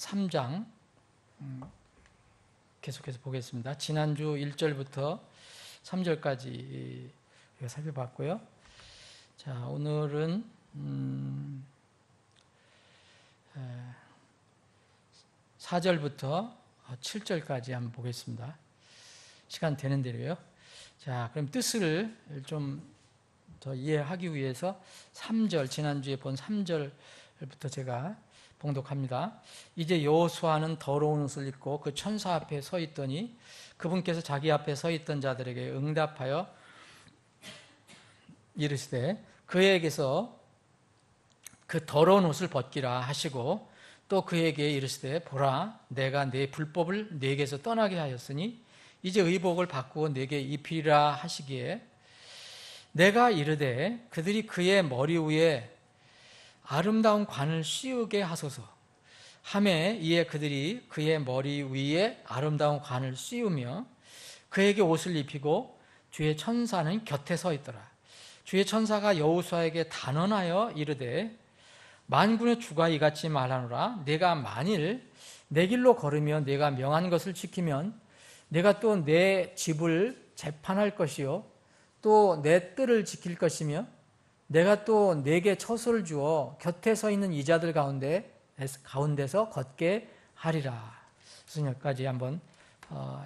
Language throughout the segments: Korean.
3장 계속해서 보겠습니다. 지난주 1절부터 3절까지 살펴봤고요. 자, 오늘은 4절부터 7절까지 한번 보겠습니다. 시간 되는 대로요. 자, 그럼 뜻을 좀 더 이해하기 위해서 3절, 지난주에 본 3절부터 제가 봉독합니다. 이제 여호수아는 더러운 옷을 입고 그 천사 앞에 서 있더니 그분께서 자기 앞에 서 있던 자들에게 응답하여 이르시되 그에게서 그 더러운 옷을 벗기라 하시고 또 그에게 이르시되 보라 내가 내 불법을 네게서 떠나게 하였으니 이제 의복을 바꾸어 네게 입히리라 하시기에 내가 이르되 그들이 그의 머리 위에 아름다운 관을 씌우게 하소서 하매 이에 그들이 그의 머리 위에 아름다운 관을 씌우며 그에게 옷을 입히고 주의 천사는 곁에 서 있더라. 주의 천사가 여호수아에게 단언하여 이르되 만군의 주가 이같이 말하노라 내가 만일 내 길로 걸으며 내가 명한 것을 지키면 내가 또 내 집을 재판할 것이요 또 내 뜰을 지킬 것이며 내가 또 네게 처소를 주어 곁에 서 있는 이자들 가운데서 걷게 하리라. 그래서 여기까지 한번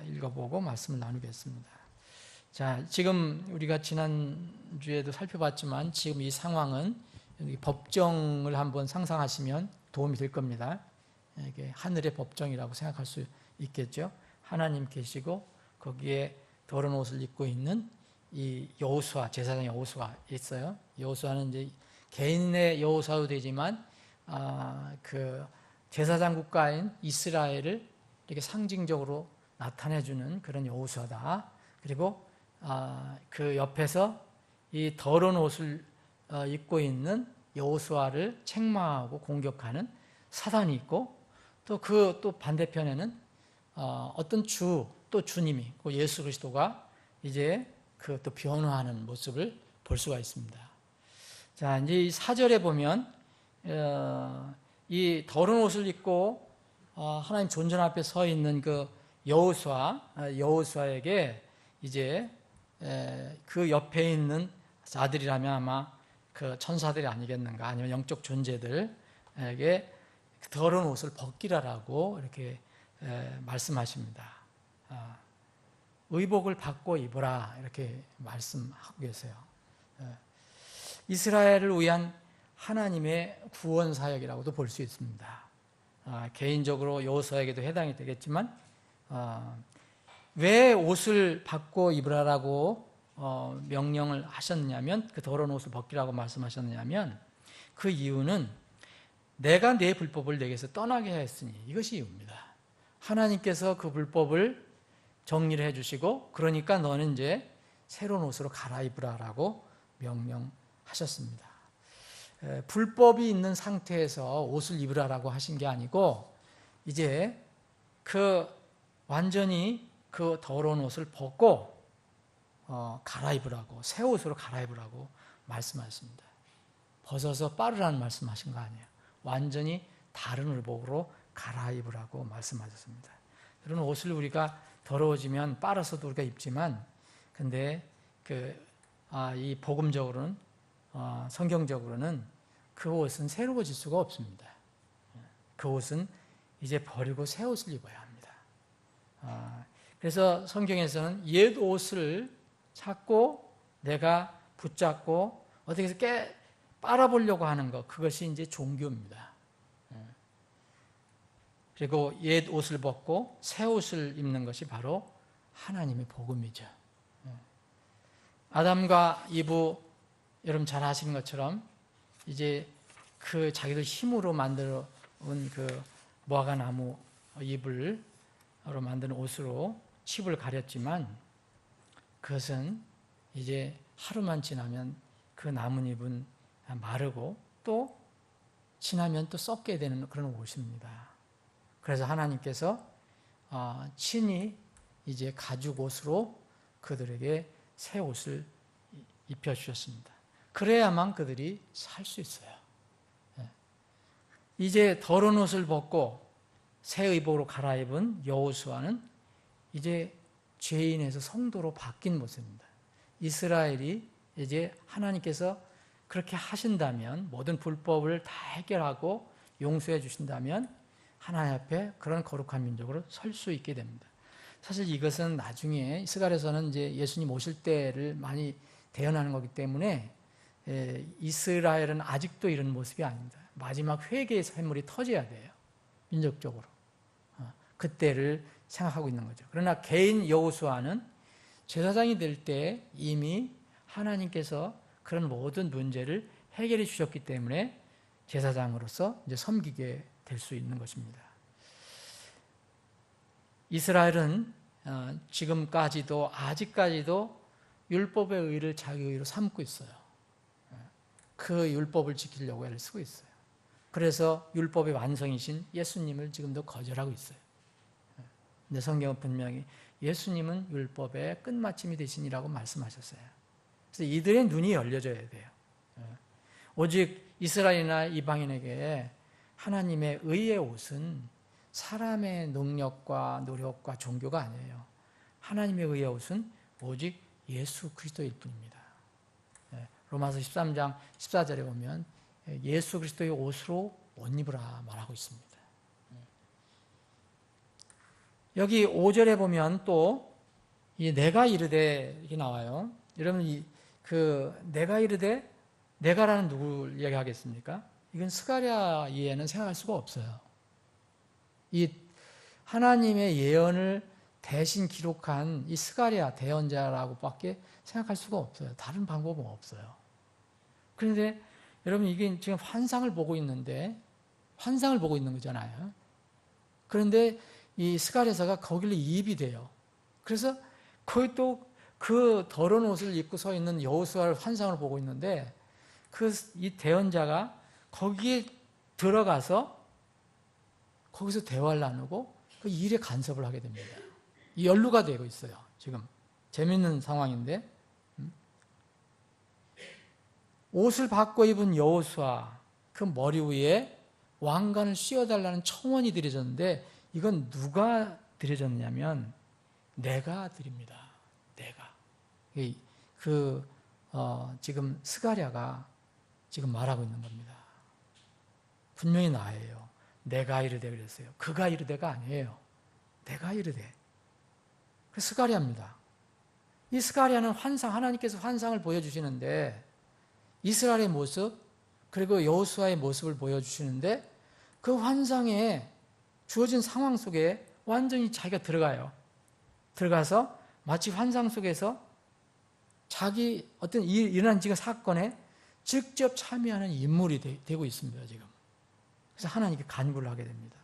읽어보고 말씀을 나누겠습니다. 자, 지금 우리가 지난주에도 살펴봤지만 지금 이 상황은 법정을 한번 상상하시면 도움이 될 겁니다. 이게 하늘의 법정이라고 생각할 수 있겠죠. 하나님 계시고 거기에 더러운 옷을 입고 있는 이 여호수아, 제사장 여호수아 있어요. 여호수아는 이제 개인의 여호수아도 되지만 그 제사장 국가인 이스라엘을 이렇게 상징적으로 나타내주는 그런 여호수아다. 그리고 그 옆에서 이 더러운 옷을 입고 있는 여호수아를 책망하고 공격하는 사단이 있고 또 반대편에는 어떤 또 주님이 예수 그리스도가 이제 또 변화하는 모습을 볼 수가 있습니다. 자, 이제 이 4절에 보면 이 더러운 옷을 입고 하나님 존전 앞에 서 있는 그 여호수아에게 이제 그 옆에 있는 자들이라면 아마 그 천사들이 아니겠는가, 아니면 영적 존재들에게 더러운 옷을 벗기라라고 이렇게 말씀하십니다. 의복을 받고 입으라 이렇게 말씀하고 계세요. 이스라엘을 위한 하나님의 구원 사역이라고도 볼 수 있습니다. 개인적으로 여호수아에게도 해당이 되겠지만 왜 옷을 받고 입으라라고 명령을 하셨느냐면, 그 더러운 옷을 벗기라고 말씀하셨느냐면 그 이유는 내가 내 불법을 내게서 떠나게 하였으니, 이것이 이유입니다. 하나님께서 그 불법을 정리를 해주시고 그러니까 너는 이제 새로운 옷으로 갈아입으라라고 명령하셨습니다. 불법이 있는 상태에서 옷을 입으라라고 하신 게 아니고 이제 완전히 그 더러운 옷을 벗고 갈아입으라고, 새 옷으로 갈아입으라고 말씀하셨습니다. 벗어서 빠르라는 말씀하신 거 아니에요. 완전히 다른 의복으로 갈아입으라고 말씀하셨습니다. 그런 옷을 우리가 더러워지면 빨아서도 우리가 입지만, 근데 이 복음적으로는 성경적으로는 그 옷은 새로워질 수가 없습니다. 그 옷은 이제 버리고 새 옷을 입어야 합니다. 그래서 성경에서는 옛 옷을 찾고 내가 붙잡고 어떻게 해서 빨아보려고 하는 것, 그것이 이제 종교입니다. 그리고 옛 옷을 벗고 새 옷을 입는 것이 바로 하나님의 복음이죠. 아담과 이브, 여러분 잘 아시는 것처럼 이제 그 자기들 힘으로 만들어 온 그 무화과 나무 잎으로 만든 옷으로 칩을 가렸지만 그것은 이제 하루만 지나면 그 나뭇잎은 마르고 또 지나면 또 썩게 되는 그런 옷입니다. 그래서 하나님께서 친히 이제 가죽 옷으로 그들에게 새 옷을 입혀주셨습니다. 그래야만 그들이 살 수 있어요. 이제 더러운 옷을 벗고 새 의복으로 갈아입은 여호수아는 이제 죄인에서 성도로 바뀐 모습입니다. 이스라엘이 이제 하나님께서 그렇게 하신다면, 모든 불법을 다 해결하고 용서해 주신다면 하나님 앞에 그런 거룩한 민족으로 설 수 있게 됩니다. 사실 이것은 나중에 스가랴서는 이제 예수님 오실 때를 많이 대언하는 거기 때문에 이스라엘은 아직도 이런 모습이 아닙니다. 마지막 회개의 샘물이 터져야 돼요. 민족적으로. 그때를 생각하고 있는 거죠. 그러나 개인 여호수아는 제사장이 될 때 이미 하나님께서 그런 모든 문제를 해결해 주셨기 때문에 제사장으로서 이제 섬기게 될 수 있는 것입니다. 이스라엘은 지금까지도 아직까지도 율법의 의를 자기 의로 삼고 있어요. 그 율법을 지키려고 애를 쓰고 있어요. 그래서 율법의 완성이신 예수님을 지금도 거절하고 있어요. 근데 성경은 분명히 예수님은 율법의 끝마침이 되시니라고 말씀하셨어요. 그래서 이들의 눈이 열려져야 돼요. 오직 이스라엘이나 이방인에게 하나님의 의의 옷은 사람의 능력과 노력과 종교가 아니에요. 하나님의 의의 옷은 오직 예수 그리스도일 뿐입니다. 로마서 13장 14절에 보면 예수 그리스도의 옷으로 옷 입으라 말하고 있습니다. 여기 5절에 보면 또 이 내가 이르되 이렇게 나와요. 여러분 내가 이르되, 내가라는 누구를 얘기하겠습니까? 이건 스가랴 이해는 생각할 수가 없어요. 이 하나님의 예언을 대신 기록한 이 스가랴 대언자라고밖에 생각할 수가 없어요. 다른 방법은 없어요. 그런데 여러분 이게 지금 환상을 보고 있는데, 환상을 보고 있는 거잖아요. 그런데 이 스가랴서가 거길로 이입이 돼요. 그래서 거기 또 그 더러운 옷을 입고 서 있는 여호수아를 환상을 보고 있는데, 이 대언자가 거기에 들어가서 거기서 대화를 나누고 그 일에 간섭을 하게 됩니다. 이 연루가 되고 있어요. 지금 재밌는 상황인데, 옷을 바꿔 입은 여호수아, 그 머리 위에 왕관을 씌워달라는 청원이 드려졌는데, 이건 누가 드려졌냐면 내가 드립니다. 내가. 지금 스가랴가 지금 말하고 있는 겁니다. 분명히 나예요. 내가 이르되 그랬어요. 그가 이르되가 아니에요. 내가 이르되. 그 스가랴입니다. 이 스가랴는 하나님께서 환상을 보여주시는데, 이스라엘의 모습, 그리고 여호수아의 모습을 보여주시는데, 그 환상에 주어진 상황 속에 완전히 자기가 들어가요. 들어가서 마치 환상 속에서 자기 어떤 일어난 지금 사건에 직접 참여하는 인물이 되고 있습니다, 지금. 그래서 하나님께 간구를 하게 됩니다.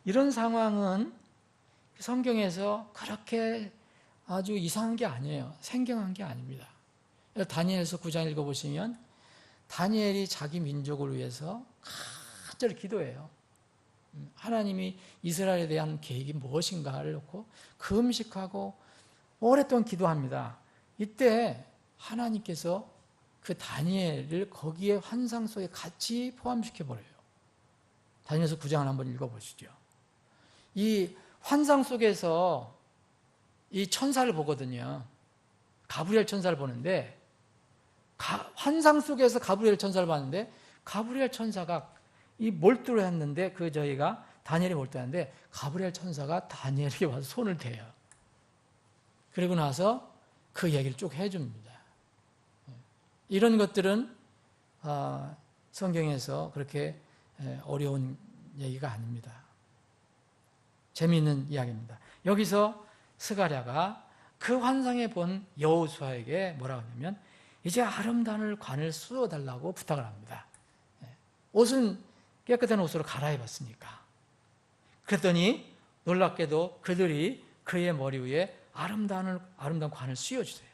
이런 상황은 성경에서 그렇게 아주 이상한 게 아니에요. 생경한 게 아닙니다. 다니엘서 9장 읽어보시면 다니엘이 자기 민족을 위해서 간절히 기도해요. 하나님이 이스라엘에 대한 계획이 무엇인가를 놓고 금식하고 오랫동안 기도합니다. 이때 하나님께서 그 다니엘을 거기에 환상 속에 같이 포함시켜버려요. 다니엘서 9장을 한번 읽어보시죠. 이 환상 속에서 이 천사를 보거든요. 가브리엘 천사를 보는데, 환상 속에서 가브리엘 천사를 봤는데, 가브리엘 천사가 이 몰두를 했는데, 저희가 다니엘이 몰두했는데, 가브리엘 천사가 다니엘에게 와서 손을 대요. 그리고 나서 그 얘기를 쭉 해줍니다. 이런 것들은 성경에서 그렇게 어려운 얘기가 아닙니다. 재미있는 이야기입니다. 여기서 스가랴가 그 환상에 본 여호수아에게 뭐라고 하냐면, 이제 아름다운 관을 씌워달라고 부탁을 합니다. 옷은 깨끗한 옷으로 갈아입었으니까. 그랬더니 놀랍게도 그들이 그의 머리 위에 아름다운 관을 씌워주세요.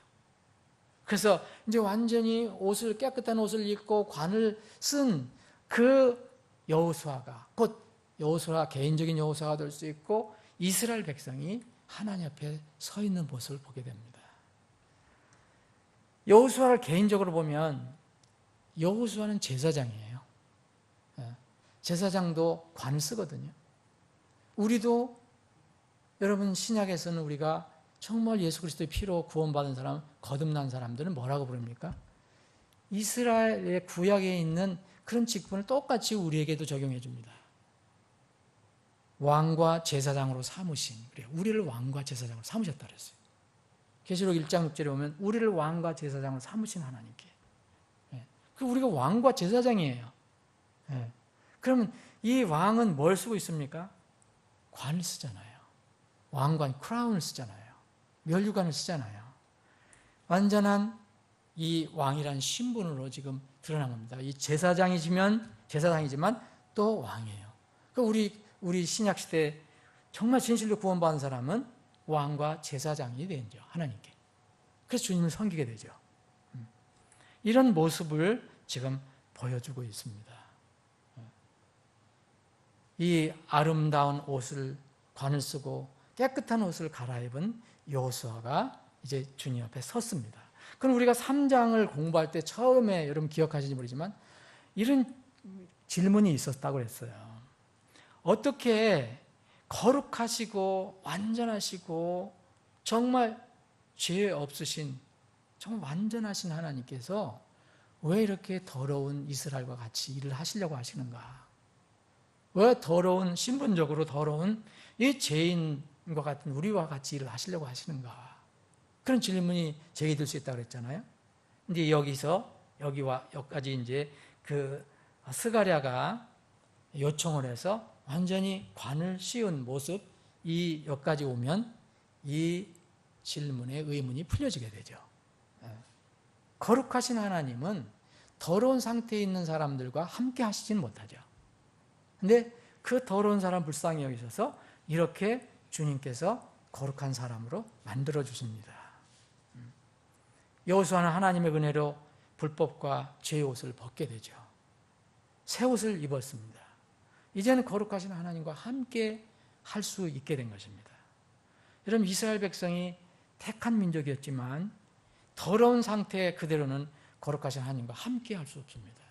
그래서 이제 완전히 깨끗한 옷을 입고 관을 쓴 그 여호수아가, 곧 여호수아, 개인적인 여호수아가 될 수 있고 이스라엘 백성이 하나님 앞에 서 있는 모습을 보게 됩니다. 여호수아를 개인적으로 보면 여호수아는 제사장이에요. 제사장도 관을 쓰거든요. 우리도 여러분 신약에서는 우리가 정말 예수 그리스도의 피로 구원받은 사람, 거듭난 사람들은 뭐라고 부릅니까? 이스라엘의 구약에 있는 그런 직분을 똑같이 우리에게도 적용해 줍니다. 왕과 제사장으로 삼으신, 그래요. 우리를 왕과 제사장으로 삼으셨다 그랬어요. 계시록 1장 6절에 보면 우리를 왕과 제사장으로 삼으신 하나님께. 그 우리가 왕과 제사장이에요. 그러면 이 왕은 뭘 쓰고 있습니까? 관을 쓰잖아요. 왕관, 크라운을 쓰잖아요. 면류관을 쓰잖아요. 완전한 이 왕이라는 신분으로 지금 드러난 겁니다. 이 제사장이지만 또 왕이에요. 우리 신약 시대 정말 진실로 구원받은 사람은 왕과 제사장이 되죠. 하나님께. 그래서 주님을 섬기게 되죠. 이런 모습을 지금 보여주고 있습니다. 이 아름다운 옷을 관을 쓰고 깨끗한 옷을 갈아입은 여호수아가 이제 주님 앞에 섰습니다. 그럼 우리가 3장을 공부할 때 처음에 여러분 기억하시는지 모르지만 이런 질문이 있었다고 그랬어요. 어떻게 거룩하시고 완전하시고 정말 죄 없으신 정말 완전하신 하나님께서 왜 이렇게 더러운 이스라엘과 같이 일을 하시려고 하시는가? 왜 더러운, 신분적으로 더러운 이 죄인과 같은 우리와 같이 일을 하시려고 하시는가? 그런 질문이 제기될 수 있다고 그랬잖아요. 근데 여기와 여기까지 이제 그 스가랴가 요청을 해서 완전히 관을 씌운 모습, 이 여기까지 오면 이 질문의 의문이 풀려지게 되죠. 거룩하신 하나님은 더러운 상태에 있는 사람들과 함께 하시진 못하죠. 근데 그 더러운 사람 불쌍히 여기셔서 이렇게 주님께서 거룩한 사람으로 만들어 주십니다. 여호수아는 하나님의 은혜로 불법과 죄의 옷을 벗게 되죠. 새 옷을 입었습니다. 이제는 거룩하신 하나님과 함께 할 수 있게 된 것입니다. 여러분, 이스라엘 백성이 택한 민족이었지만 더러운 상태 그대로는 거룩하신 하나님과 함께 할 수 없습니다.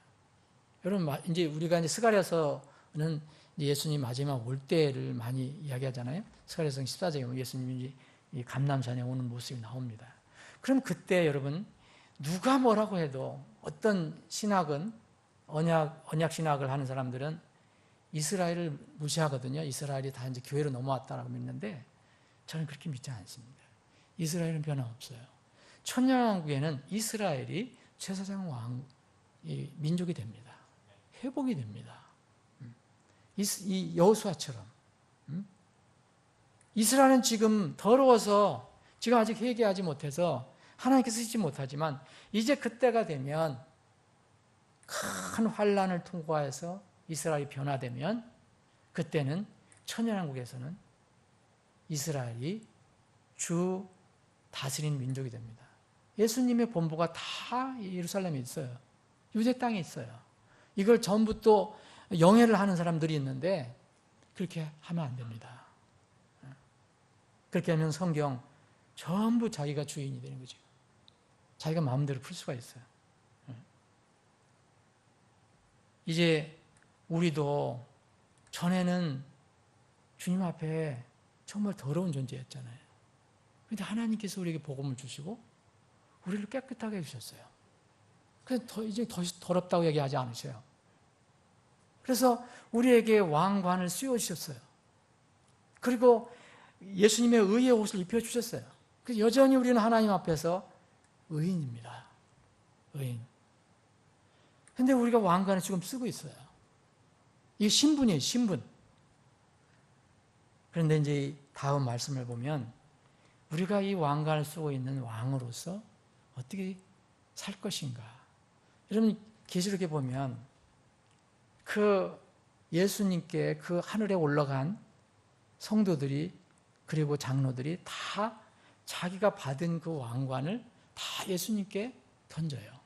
여러분, 이제 우리가 이제 스가랴서는 예수님 마지막 올 때를 많이 이야기하잖아요. 스가랴서 14장에 보면 예수님이 이 감람산에 오는 모습이 나옵니다. 그럼 그때 여러분, 누가 뭐라고 해도 어떤 신학은 언약 신학을 하는 사람들은 이스라엘을 무시하거든요. 이스라엘이 다 이제 교회로 넘어왔다라고 믿는데 저는 그렇게 믿지 않습니다. 이스라엘은 변함없어요. 천년왕국에는 이스라엘이 제사장 왕 민족이 됩니다. 회복이 됩니다. 이 여호수아처럼 이스라엘은 지금 더러워서 지금 아직 회개하지 못해서 하나님께서 쓰지 못하지만 이제 그때가 되면 큰 환란을 통과해서 이스라엘이 변화되면 그때는 천년왕국에서는 이스라엘이 주 다스린 민족이 됩니다. 예수님의 본부가 다 예루살렘에 있어요. 유대 땅에 있어요. 이걸 전부 또 영예를 하는 사람들이 있는데 그렇게 하면 안 됩니다. 그렇게 하면 성경 전부 자기가 주인이 되는 거죠. 자기가 마음대로 풀 수가 있어요. 이제 우리도 전에는 주님 앞에 정말 더러운 존재였잖아요. 그런데 하나님께서 우리에게 복음을 주시고 우리를 깨끗하게 해주셨어요. 그래서 이제 더 더럽다고 얘기하지 않으셔요. 그래서 우리에게 왕관을 씌워주셨어요. 그리고 예수님의 의의 옷을 입혀주셨어요. 그래서 여전히 우리는 하나님 앞에서 의인입니다. 의인. 근데 우리가 왕관을 지금 쓰고 있어요. 이게 신분이에요, 신분. 그런데 이제 다음 말씀을 보면 우리가 이 왕관을 쓰고 있는 왕으로서 어떻게 살 것인가. 여러분, 계시록에 보면 그 예수님께 그 하늘에 올라간 성도들이 그리고 장로들이 다 자기가 받은 그 왕관을 다 예수님께 던져요.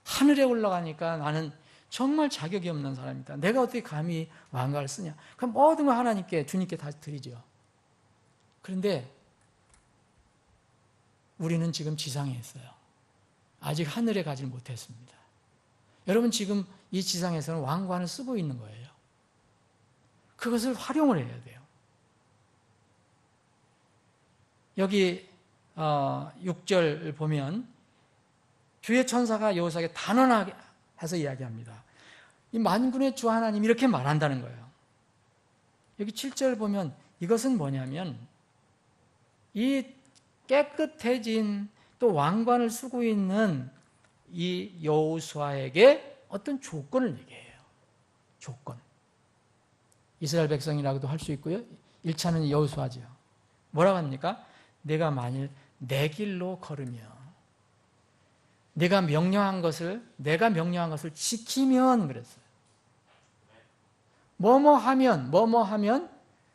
하늘에 올라가니까 나는 정말 자격이 없는 사람이다. 내가 어떻게 감히 왕관을 쓰냐. 그럼 모든 걸 하나님께, 주님께 다 드리죠. 그런데 우리는 지금 지상에 있어요. 아직 하늘에 가지 못했습니다. 여러분, 지금 이 지상에서는 왕관을 쓰고 있는 거예요. 그것을 활용을 해야 돼요. 여기 6절 보면 주의 천사가 여호수아에게 단언하게 해서 이야기합니다. 이 만군의 주 하나님 이렇게 말한다는 거예요. 여기 7절 보면 이것은 뭐냐면 이 깨끗해진 또 왕관을 쓰고 있는 이 여호수아에게 어떤 조건을 얘기해요. 조건. 이스라엘 백성이라고도 할 수 있고요. 1차는 여호수아죠. 뭐라고 합니까? 내가 만일 내 길로 걸으며 내가 명령한 것을 지키면 그랬어요. 뭐뭐 하면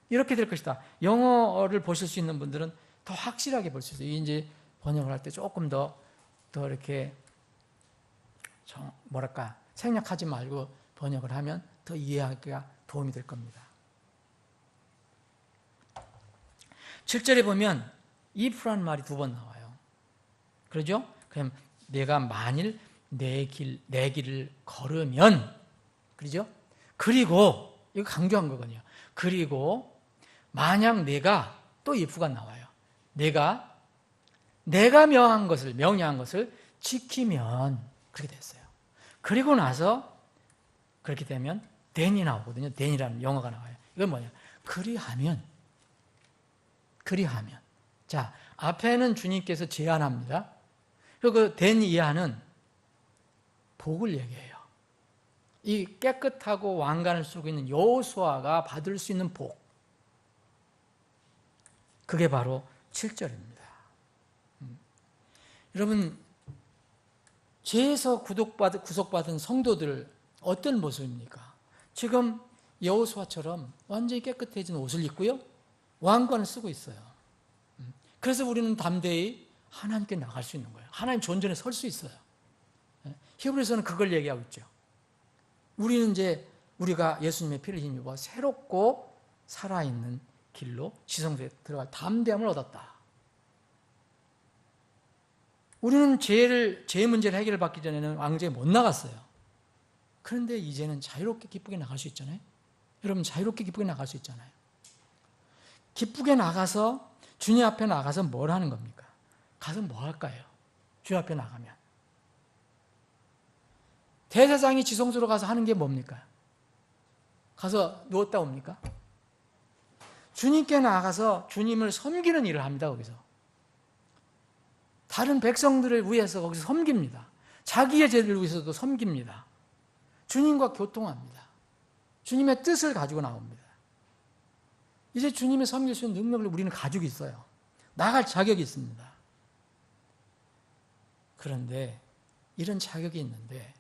이렇게 될 것이다. 영어를 보실 수 있는 분들은 더 확실하게 볼 수 있어요. 이제 번역을 할 때 조금 더 이렇게 생략하지 말고 번역을 하면 더 이해하기가 도움이 될 겁니다. 7절에 보면 if라는 말이 2번 나와요. 그러죠? 그럼 내가 만일 내 길을 걸으면, 그러죠? 그리고 이거 강조한 거거든요. 그리고 만약 내가 또 if가 나와요. 내가 명령한 것을 지키면 그렇게 됐어요. 그리고 나서 그렇게 되면 then이 나오거든요. then이라는 영어가 나와요. 이건 뭐냐? 그리하면. 자, 앞에는 주님께서 제안합니다. 그 then 이하는 복을 얘기해요. 이 깨끗하고 왕관을 쓰고 있는 여호수아가 받을 수 있는 복. 그게 바로 7절입니다. 여러분, 죄에서 구속받은 성도들 어떤 모습입니까? 지금 여호수아처럼 완전히 깨끗해진 옷을 입고요. 왕관을 쓰고 있어요. 그래서 우리는 담대히 하나님께 나갈 수 있는 거예요. 하나님 존전에 설 수 있어요. 히브리서는 그걸 얘기하고 있죠. 우리는 이제 우리가 예수님의 피를 힘입어 새롭고 살아있는 길로 지성소에 들어갈 담대함을 얻었다. 우리는 죄 문제를 해결받기 전에는 왕좌에 못 나갔어요. 그런데 이제는 자유롭게 기쁘게 나갈 수 있잖아요. 여러분 자유롭게 기쁘게 나갈 수 있잖아요. 기쁘게 나가서 주님 앞에 나가서 뭘 하는 겁니까? 가서 뭐 할까요? 주님 앞에 나가면 대제사장이 지성소로 가서 하는 게 뭡니까? 가서 누웠다 옵니까? 주님께 나가서 주님을 섬기는 일을 합니다. 거기서 다른 백성들을 위해서 거기서 섬깁니다. 자기의 죄를 위해서도 섬깁니다. 주님과 교통합니다. 주님의 뜻을 가지고 나옵니다. 이제 주님의 섬길 수 있는 능력을 우리는 가지고 있어요. 나갈 자격이 있습니다. 그런데 이런 자격이 있는데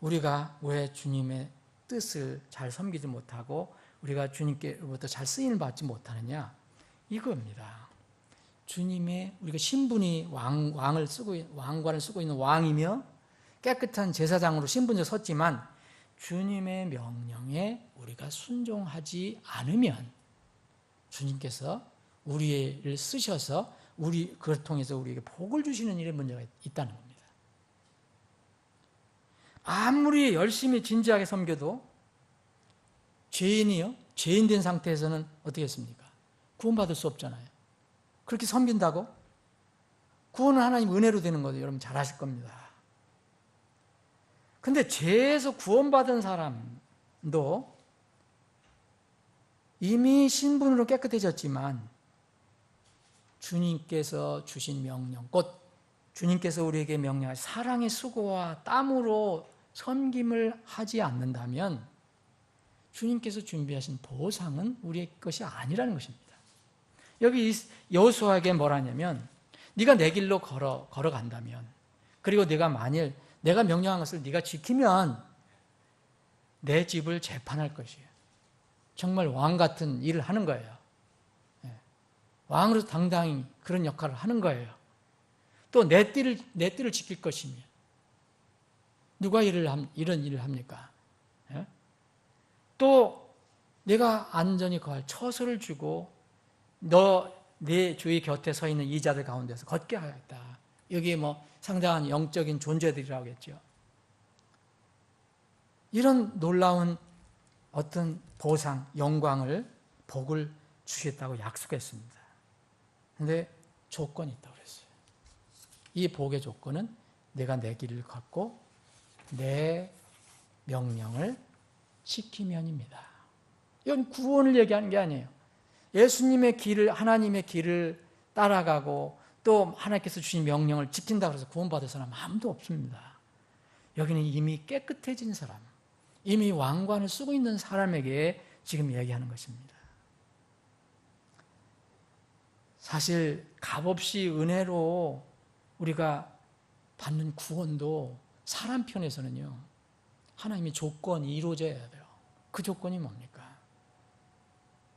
우리가 왜 주님의 뜻을 잘 섬기지 못하고 우리가 주님께로부터 잘 쓰임을 받지 못하느냐? 이겁니다. 주님의 우리가 신분이 왕관을 쓰고 있는 왕이며 깨끗한 제사장으로 신분에 섰지만 주님의 명령에 우리가 순종하지 않으면 주님께서 우리를 쓰셔서 그걸 통해서 우리에게 복을 주시는 일에 문제가 있다는 겁니다. 아무리 열심히 진지하게 섬겨도 죄인 된 상태에서는 어떻게 했습니까? 구원받을 수 없잖아요. 그렇게 섬긴다고? 구원은 하나님 은혜로 되는 거죠. 여러분 잘 아실 겁니다. 근데 죄에서 구원받은 사람도 이미 신분으로 깨끗해졌지만 주님께서 주신 명령, 곧 주님께서 우리에게 명령하신 사랑의 수고와 땀으로 섬김을 하지 않는다면 주님께서 준비하신 보상은 우리의 것이 아니라는 것입니다. 여기 여호수아에게 뭐라냐면 네가 내 길로 걸어간다면 그리고 네가 만일 내가 명령한 것을 네가 지키면 내 집을 재판할 것이에요. 정말 왕 같은 일을 하는 거예요. 왕으로서 당당히 그런 역할을 하는 거예요. 또 내 띠를 지킬 것이며 누가 이런 일을 합니까? 또 내가 안전히 거할 처소를 주고 내 주의 곁에 서 있는 이자들 가운데서 걷게 하였다. 여기에 상당한 영적인 존재들이라고 했죠. 이런 놀라운 어떤 보상, 영광을, 복을 주시겠다고 약속했습니다. 그런데 조건이 있다고 그랬어요. 이 복의 조건은 내가 내 길을 걷고 내 명령을 지키면입니다. 이건 구원을 얘기하는 게 아니에요. 예수님의 길을, 하나님의 길을 따라가고 또 하나님께서 주신 명령을 지킨다고 해서 구원받을 사람 아무도 없습니다. 여기는 이미 깨끗해진 사람, 이미 왕관을 쓰고 있는 사람에게 지금 얘기하는 것입니다. 사실 값없이 은혜로 우리가 받는 구원도 사람 편에서는요, 하나님의 조건이 이루어져야 돼요. 그 조건이 뭡니까?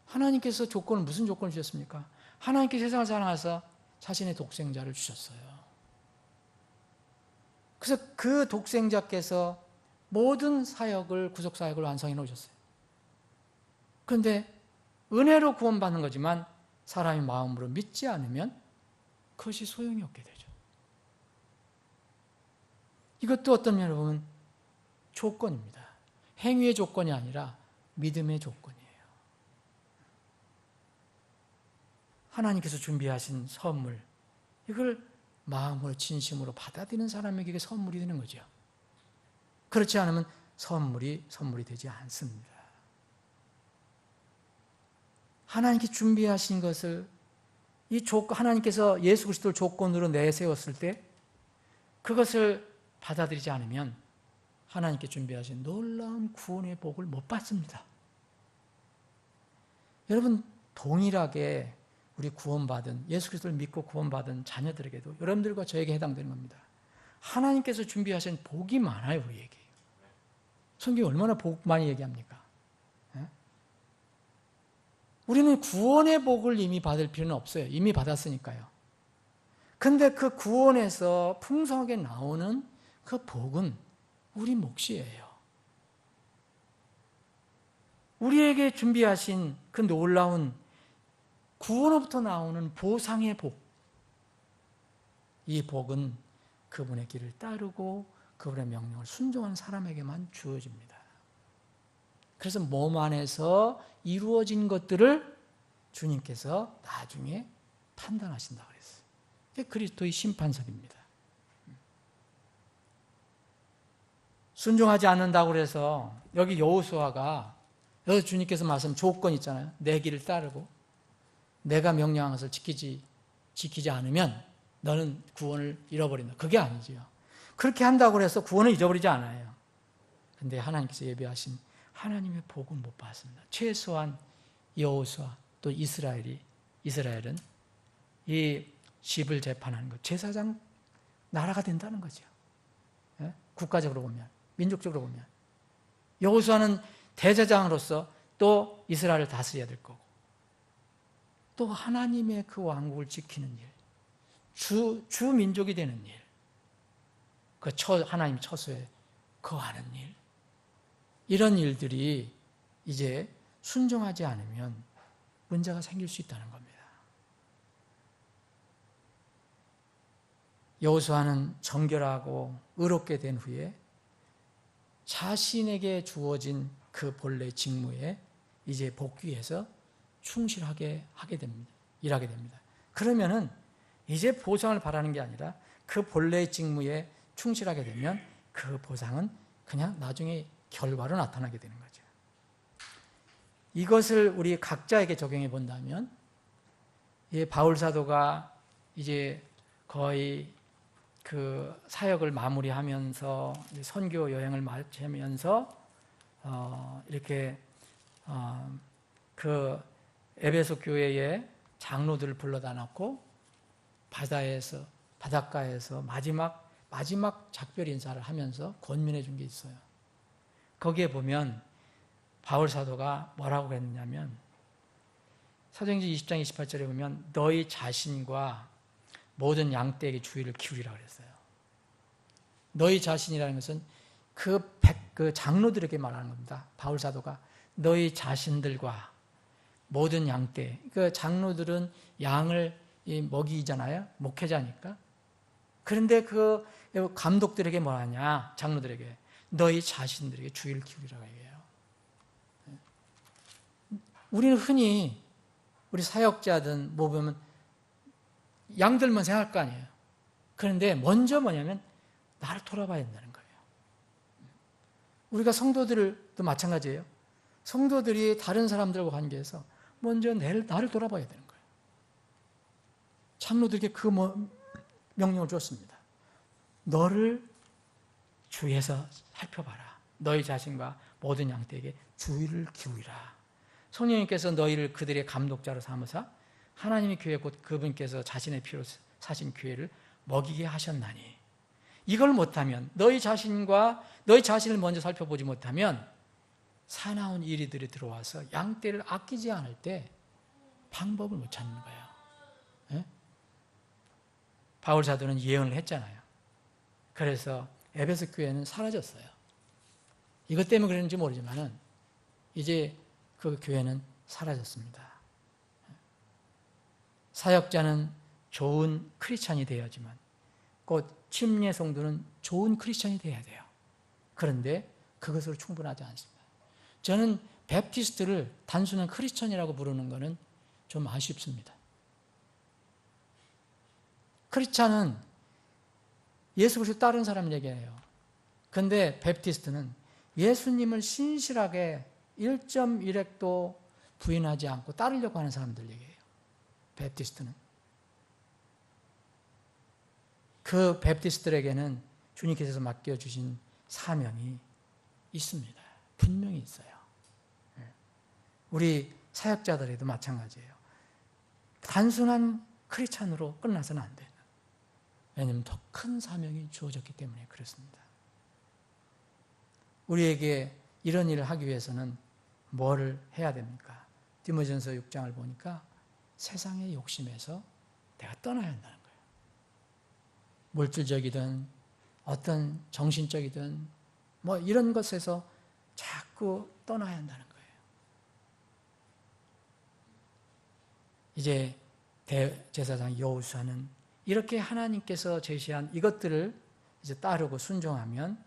하나님께서 조건을, 무슨 조건을 주셨습니까? 하나님께 세상을 사랑하사 자신의 독생자를 주셨어요. 그래서 그 독생자께서 모든 사역을, 구속사역을 완성해 놓으셨어요. 그런데 은혜로 구원받는 거지만 사람이 마음으로 믿지 않으면 그것이 소용이 없게 되죠. 이것도 어떤 면으로 보면 조건입니다. 행위의 조건이 아니라 믿음의 조건이에요. 하나님께서 준비하신 선물, 이걸 마음으로 진심으로 받아들이는 사람에게 이게 선물이 되는 거죠. 그렇지 않으면 선물이 되지 않습니다. 하나님께 준비하신 것을, 이 조건, 하나님께서 예수 그리스도를 조건으로 내세웠을 때 그것을 받아들이지 않으면 하나님께 준비하신 놀라운 구원의 복을 못 받습니다. 여러분, 동일하게 우리 구원받은, 예수 그리스도를 믿고 구원받은 자녀들에게도 여러분들과 저에게 해당되는 겁니다. 하나님께서 준비하신 복이 많아요, 우리에게. 성경이 얼마나 복 많이 얘기합니까? 우리는 구원의 복을 이미 받을 필요는 없어요. 이미 받았으니까요. 근데 그 구원에서 풍성하게 나오는 그 복은 우리 몫이에요. 우리에게 준비하신 그 놀라운 구원으로부터 나오는 보상의 복, 이 복은 그분의 길을 따르고 그분의 명령을 순종한 사람에게만 주어집니다. 그래서 몸 안에서 이루어진 것들을 주님께서 나중에 판단하신다고 그랬어요. 이게 그리스도의 심판석입니다. 순종하지 않는다고 해서 여기 여호수아가, 여기 주님께서 말씀 조건 있잖아요. 내 길을 따르고 내가 명령한 것을 지키지 않으면 너는 구원을 잃어버린다. 그게 아니지요. 그렇게 한다고 해서 구원을 잃어버리지 않아요. 그런데 하나님께서 예비하신 하나님의 복은 못 받습니다. 최소한 여호수아 또 이스라엘은 이 집을 재판하는 것, 제사장 나라가 된다는 거죠. 예? 국가적으로 보면, 민족적으로 보면. 여호수아는 대제사장으로서 또 이스라엘을 다스려야 될 거고, 또 하나님의 그 왕국을 지키는 일, 주 민족이 되는 일, 하나님 처소에 거하는 일, 이런 일들이 이제 순종하지 않으면 문제가 생길 수 있다는 겁니다. 여호수아는 정결하고 의롭게 된 후에 자신에게 주어진 그 본래 직무에 이제 복귀해서 충실하게 하게 됩니다. 일하게 됩니다. 그러면은 이제 보상을 바라는 게 아니라 그 본래의 직무에 충실하게 되면 그 보상은 그냥 나중에 결과로 나타나게 되는 거죠. 이것을 우리 각자에게 적용해 본다면, 바울 사도가 이제 거의 그 사역을 마무리하면서 선교 여행을 마치면서 이렇게 그 에베소 교회의 장로들을 불러다 놓고 바닷가에서 마지막 작별 인사를 하면서 권면해 준 게 있어요. 거기에 보면 바울 사도가 뭐라고 했느냐면, 사도행전 20장 28절에 보면 너희 자신과 모든 양떼에게 주의를 기울이라 그랬어요. 너희 자신이라는 것은 그 장로들에게 말하는 겁니다. 바울 사도가 너희 자신들과 모든 양떼, 그 장로들은 양을 먹이잖아요. 목회자니까. 그런데 그 감독들에게 뭐하냐, 장로들에게 너희 자신들에게 주의를 기울이라고 얘기해요. 우리는 흔히 우리 사역자든 뭐 보면 양들만 생각할 거 아니에요. 그런데 먼저 뭐냐면 나를 돌아봐야 된다는 거예요. 우리가 성도들도 마찬가지예요. 성도들이 다른 사람들과 관계해서 먼저 나를 돌아봐야 되는 거예요. 장로들에게 그 명령을 줬습니다. 너를 주위에서 살펴봐라. 너희 자신과 모든 양떼에게 주의를 기울이라. 성령님께서 너희를 그들의 감독자로 삼으사 하나님의 교회 곧 그분께서 자신의 피로 사신 교회를 먹이게 하셨나니, 이걸 못하면 너희 자신을 먼저 살펴보지 못하면 사나운 이리들이 들어와서 양떼를 아끼지 않을 때 방법을 못 찾는 거예요. 네? 바울 사도는 예언을 했잖아요. 그래서 에베소 교회는 사라졌어요. 이것 때문에 그런지 모르지만은 이제 그 교회는 사라졌습니다. 사역자는 좋은 크리스찬이 되어야지만 곧 침례 성도는 좋은 크리스찬이 되어야 돼요. 그런데 그것으로 충분하지 않습니다. 저는 베프티스트를 단순한 크리스찬이라고 부르는 것은 좀 아쉽습니다. 크리스찬은 예수 그리스도 따르는 사람 얘기해요. 그런데 베프티스트는 예수님을 신실하게 1.1획도 부인하지 않고 따르려고 하는 사람들 얘기해요. 베프티스트는. 그 베프티스트들에게는 주님께서 맡겨주신 사명이 있습니다. 분명히 있어요. 우리 사역자들에도 마찬가지예요. 단순한 크리스찬으로 끝나서는 안 돼요. 왜냐하면 더 큰 사명이 주어졌기 때문에 그렇습니다. 우리에게 이런 일을 하기 위해서는 뭐를 해야 됩니까? 디모데전서 6장을 보니까 세상의 욕심에서 내가 떠나야 한다는 거예요. 물질적이든 어떤 정신적이든 뭐 이런 것에서 자꾸 떠나야 한다는 거예요. 이제 대제사장 여호수아는 이렇게 하나님께서 제시한 이것들을 이제 따르고 순종하면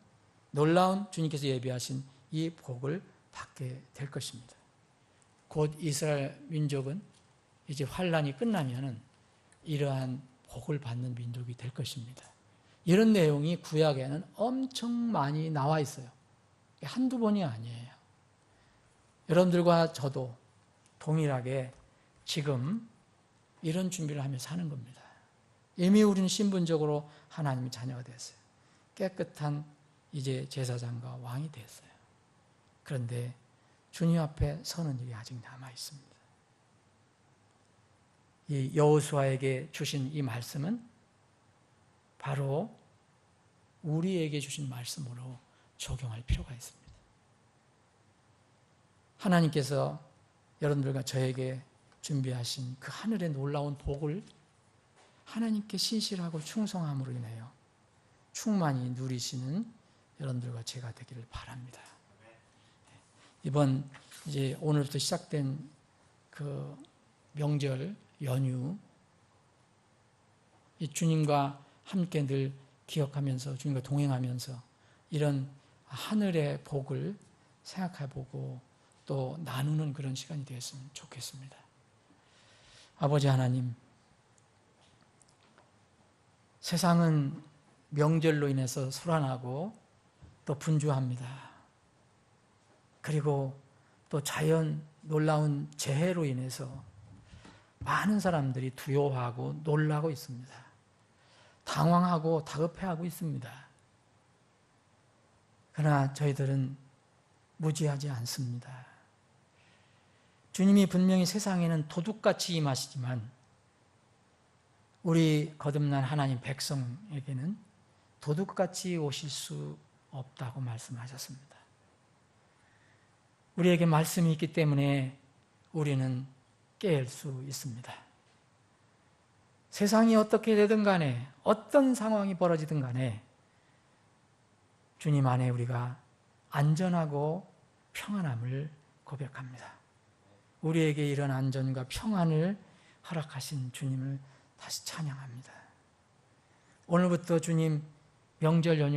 놀라운 주님께서 예비하신 이 복을 받게 될 것입니다. 곧 이스라엘 민족은 이제 환란이 끝나면은 이러한 복을 받는 민족이 될 것입니다. 이런 내용이 구약에는 엄청 많이 나와 있어요. 한두 번이 아니에요. 여러분들과 저도 동일하게 지금 이런 준비를 하며 사는 겁니다. 이미 우리는 신분적으로 하나님의 자녀가 됐어요. 깨끗한 이제 제사장과 왕이 됐어요. 그런데 주님 앞에 서는 일이 아직 남아 있습니다. 이 여호수아에게 주신 이 말씀은 바로 우리에게 주신 말씀으로 적용할 필요가 있습니다. 하나님께서 여러분들과 저에게 준비하신 그 하늘의 놀라운 복을 하나님께 신실하고 충성함으로 인하여 충만히 누리시는 여러분들과 제가 되기를 바랍니다. 이번 이제 오늘부터 시작된 그 명절 연휴, 이 주님과 함께 늘 기억하면서 주님과 동행하면서 이런 하늘의 복을 생각해보고 또 나누는 그런 시간이 되었으면 좋겠습니다. 아버지 하나님, 세상은 명절로 인해서 소란하고 또 분주합니다. 그리고 또 자연 놀라운 재해로 인해서 많은 사람들이 두려워하고 놀라고 있습니다. 당황하고 다급해하고 있습니다. 그러나 저희들은 무지하지 않습니다. 주님이 분명히 세상에는 도둑같이 임하시지만 우리 거듭난 하나님 백성에게는 도둑같이 오실 수 없다고 말씀하셨습니다. 우리에게 말씀이 있기 때문에 우리는 깨알 수 있습니다. 세상이 어떻게 되든 간에 어떤 상황이 벌어지든 간에 주님 안에 우리가 안전하고 평안함을 고백합니다. 우리에게 이런 안전과 평안을 허락하신 주님을 다시 찬양합니다. 오늘부터 주님 명절 연휴